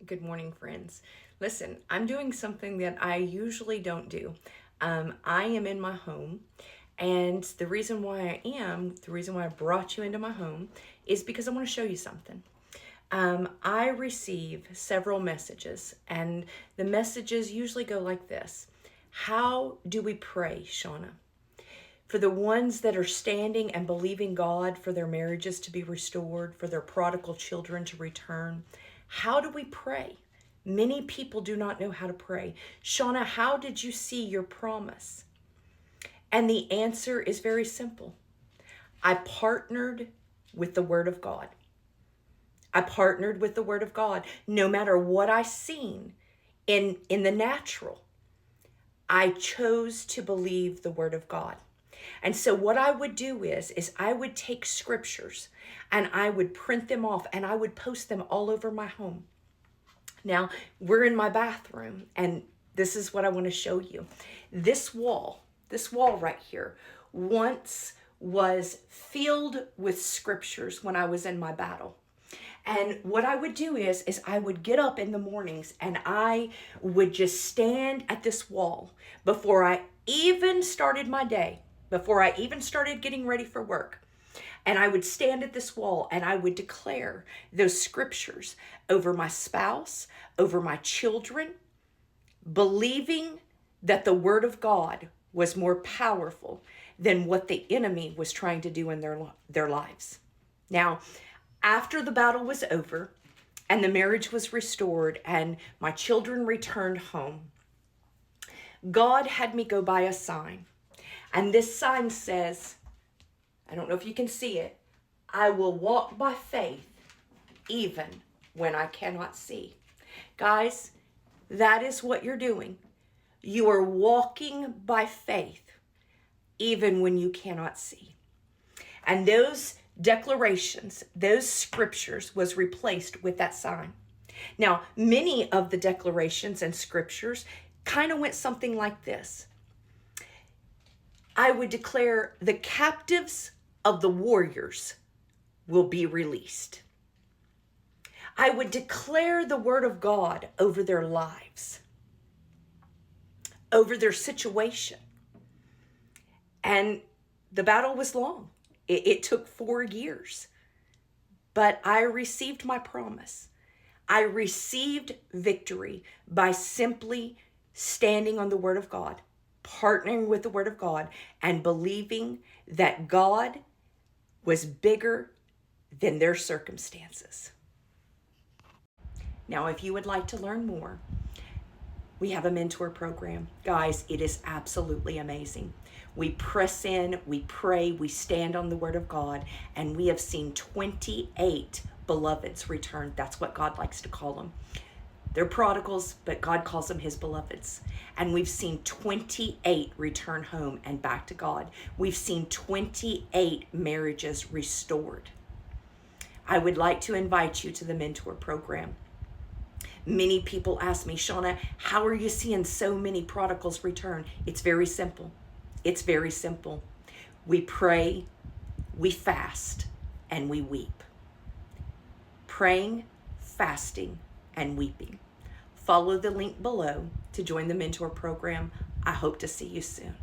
Good morning, friends. Listen, I'm doing something that I usually don't do. I am in my home, and the reason why I brought you into my home is because I want to show you something. I receive several messages, and the messages usually go like this. How do we pray, Shawnna? For the ones that are standing and believing God for their marriages to be restored, for their prodigal children to return, how do we pray? Many people do not know how to pray. Shawnna, how did you see your promise? And the answer is very simple. I partnered with the Word of God. I partnered with the Word of God. No matter what I seen in the natural, I chose to believe the Word of God. And so what I would do is I would take scriptures and I would print them off and I would post them all over my home. Now, we're in my bathroom, and this is what I want to show you. This wall right here, once was filled with scriptures when I was in my battle. And what I would do is I would get up in the mornings and I would just stand at this wall before I even started my day, before I even started getting ready for work. And I would stand at this wall and I would declare those scriptures over my spouse, over my children, believing that the Word of God was more powerful than what the enemy was trying to do in their lives. Now, after the battle was over and the marriage was restored and my children returned home, God had me go buy a sign. And this sign says, I don't know if you can see it, I will walk by faith even when I cannot see. Guys, that is what you're doing. You are walking by faith even when you cannot see. And those declarations, those scriptures was replaced with that sign. Now, many of the declarations and scriptures kind of went something like this. I would declare the captives of the warriors will be released. I would declare the Word of God over their lives, over their situation. And the battle was long. It took 4 years. But I received my promise. I received victory by simply standing on the Word of God, partnering with the Word of God, and believing that God was bigger than their circumstances. Now, if you would like to learn more, we have a mentor program. Guys, it is absolutely amazing. We press in, we pray, we stand on the Word of God, and we have seen 28 beloveds return. That's what God likes to call them. They're prodigals, but God calls them his beloveds. And we've seen 28 return home and back to God. We've seen 28 marriages restored. I would like to invite you to the mentor program. Many people ask me, Shawnna, how are you seeing so many prodigals return? It's very simple. It's very simple. We pray, we fast, and we weep. Praying, fasting, and weeping. Follow the link below to join the mentor program. I hope to see you soon.